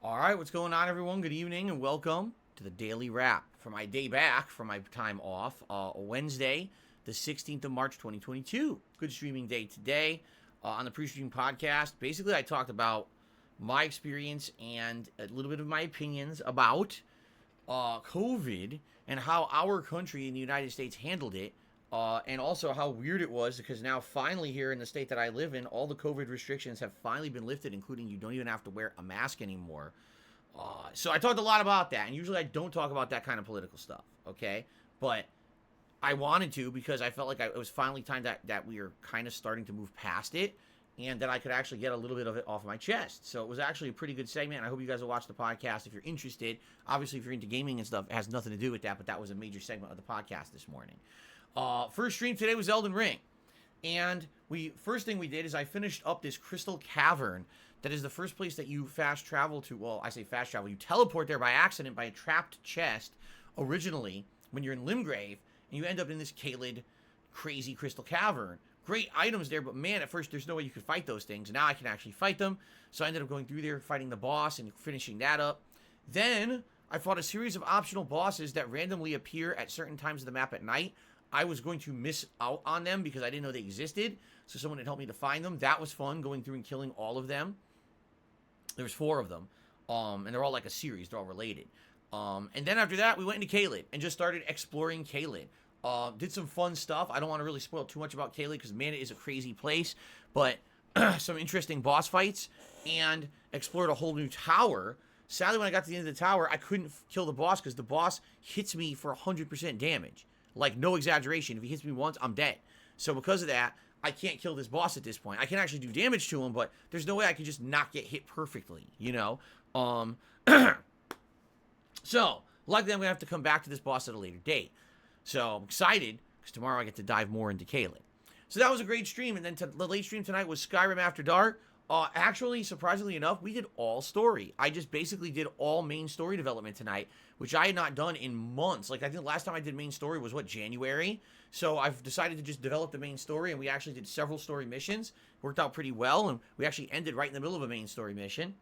All right, what's going on, everyone? Good evening and welcome to the Daily Wrap for my day back from my time off, Wednesday, the 16th of March, 2022. Good streaming day today on the pre-stream podcast. Basically, I talked about my experience and a little bit of my opinions about COVID and how our country in the United States handled it. And also how weird it was because now finally here in the state that I live in, all the COVID restrictions have finally been lifted, including you don't even have to wear a mask anymore. So I talked a lot about that, and usually I don't talk about that kind of political stuff, okay? But I wanted to because I felt like it was finally time that we are kind of starting to move past it, and that I could actually get a little bit of it off my chest. So it was actually a pretty good segment, and I hope you guys will watch the podcast if you're interested. Obviously, if you're into gaming and stuff, it has nothing to do with that, but that was a major segment of the podcast this morning. First stream today was Elden Ring. And first thing we did is I finished up this crystal cavern that is the first place that you fast travel to. Well, I say fast travel. You teleport there by accident by a trapped chest originally when you're in Limgrave, and you end up in this CAELID crazy crystal cavern. Great items there, but man, at first there's no way you could fight those things. Now I can actually fight them. So I ended up going through there, fighting the boss and finishing that up. Then I fought a series of optional bosses that randomly appear at certain times of the map at night. I was going to miss out on them because I didn't know they existed. So someone had helped me to find them. That was fun, going through and killing all of them. There's 4 of them. And they're all like a series. They're all related. And then after that, we went into CAELID and just started exploring CAELID. Did some fun stuff. I don't want to really spoil too much about CAELID because, man, it is a crazy place. But some interesting boss fights and explored a whole new tower. Sadly, when I got to the end of the tower, I couldn't kill the boss because the boss hits me for 100% damage. Like, no exaggeration. If he hits me once, I'm dead. So because of that, I can't kill this boss at this point. I can actually do damage to him, but there's no way I can just not get hit perfectly, you know? So, likely I'm going to have to come back to this boss at a later date. So, I'm excited, because tomorrow I get to dive more into CAELID. So that was a great stream, and then the late stream tonight was Skyrim After Dark. Actually, surprisingly enough, we did all story. I just basically did all main story development tonight, which I had not done in months. Like, I think the last time I did main story was, January? So I've decided to just develop the main story, and we actually did several story missions. Worked out pretty well, and we actually ended right in the middle of a main story mission.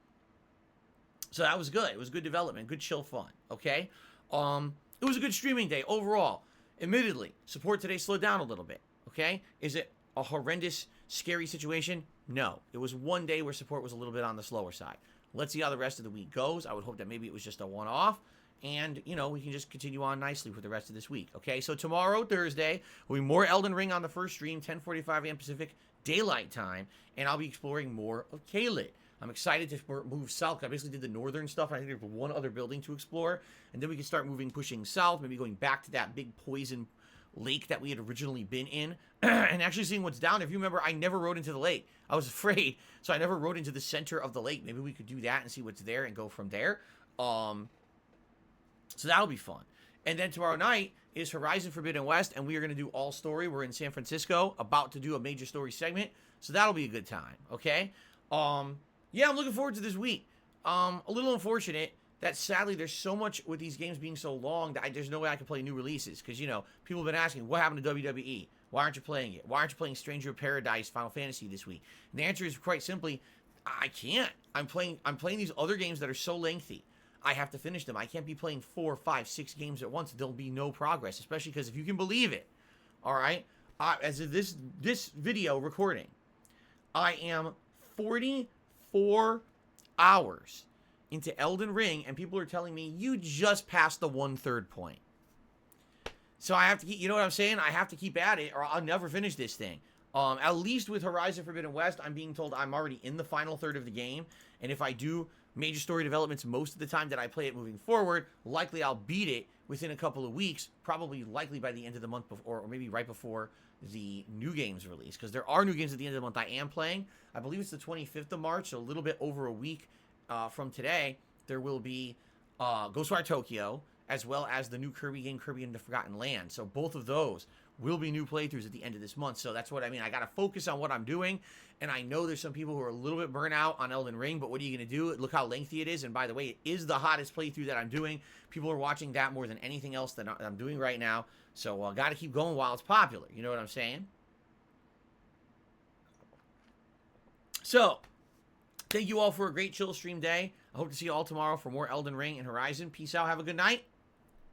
So that was good. It was good development, good chill fun, okay? It was a good streaming day overall. Admittedly, support today slowed down a little bit, okay? Is it a horrendous, scary situation? No. It was one day where support was a little bit on the slower side. Let's see how the rest of the week goes. I would hope that maybe it was just a one-off. And, you know, we can just continue on nicely for the rest of this week, okay? So tomorrow, Thursday, will be more Elden Ring on the first stream, 10:45 a.m. Pacific Daylight Time. And I'll be exploring more of CAELID. I'm excited to move south. I basically did the northern stuff. I think there's one other building to explore. And then we can start pushing south, maybe going back to that big poison lake that we had originally been in and actually seeing what's down there. If you remember, I never rode into the lake. I was afraid, so I never rode into the center of the lake. Maybe we could do that and see what's there and go from there. So that'll be fun. And then tomorrow night is Horizon Forbidden West, and we are going to do all story. We're in San Francisco, about to do a major story segment, so that'll be a good time, okay? Yeah, I'm looking forward to this week. A little unfortunate that sadly there's so much with these games being so long that there's no way I can play new releases. Because, you know, people have been asking, what happened to WWE? Why aren't you playing it? Why aren't you playing Stranger of Paradise Final Fantasy this week? And the answer is quite simply, I can't. I'm playing these other games that are so lengthy. I have to finish them. I can't be playing 4, 5, 6 games at once. There'll be no progress, especially because if you can believe it, all right, as of this video recording, I am 44 hours into Elden Ring, and people are telling me, you just passed the 1/3 point. So I have to keep, you know what I'm saying? I have to keep at it, or I'll never finish this thing. At least with Horizon Forbidden West, I'm being told I'm already in the final third of the game, and if I do major story developments most of the time that I play it moving forward, likely I'll beat it within a couple of weeks, probably likely by the end of the month, or maybe right before the new games release, because there are new games at the end of the month I am playing. I believe it's the 25th of March, so a little bit over a week from today, there will be Ghostwire Tokyo, as well as the new Kirby game, Kirby and the Forgotten Land. So both of those will be new playthroughs at the end of this month. So that's what I mean. I got to focus on what I'm doing. And I know there's some people who are a little bit burnt out on Elden Ring, but what are you going to do? Look how lengthy it is. And by the way, it is the hottest playthrough that I'm doing. People are watching that more than anything else that I'm doing right now. So got to keep going while it's popular. You know what I'm saying? So Thank you all for a great chill stream day. I hope to see you all tomorrow for more Elden Ring and Horizon. Peace out. Have a good night.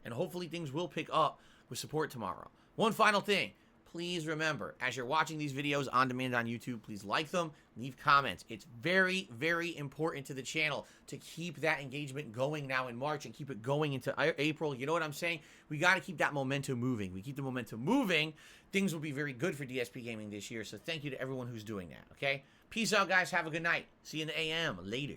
And hopefully things will pick up with support tomorrow. One final thing. Please remember, as you're watching these videos on demand on YouTube, please like them, leave comments. It's very, very important to the channel to keep that engagement going now in March and keep it going into April. You know what I'm saying? We got to keep that momentum moving. We keep the momentum moving, things will be very good for DSP Gaming this year. So thank you to everyone who's doing that, okay? Peace out, guys. Have a good night. See you in the AM. Later.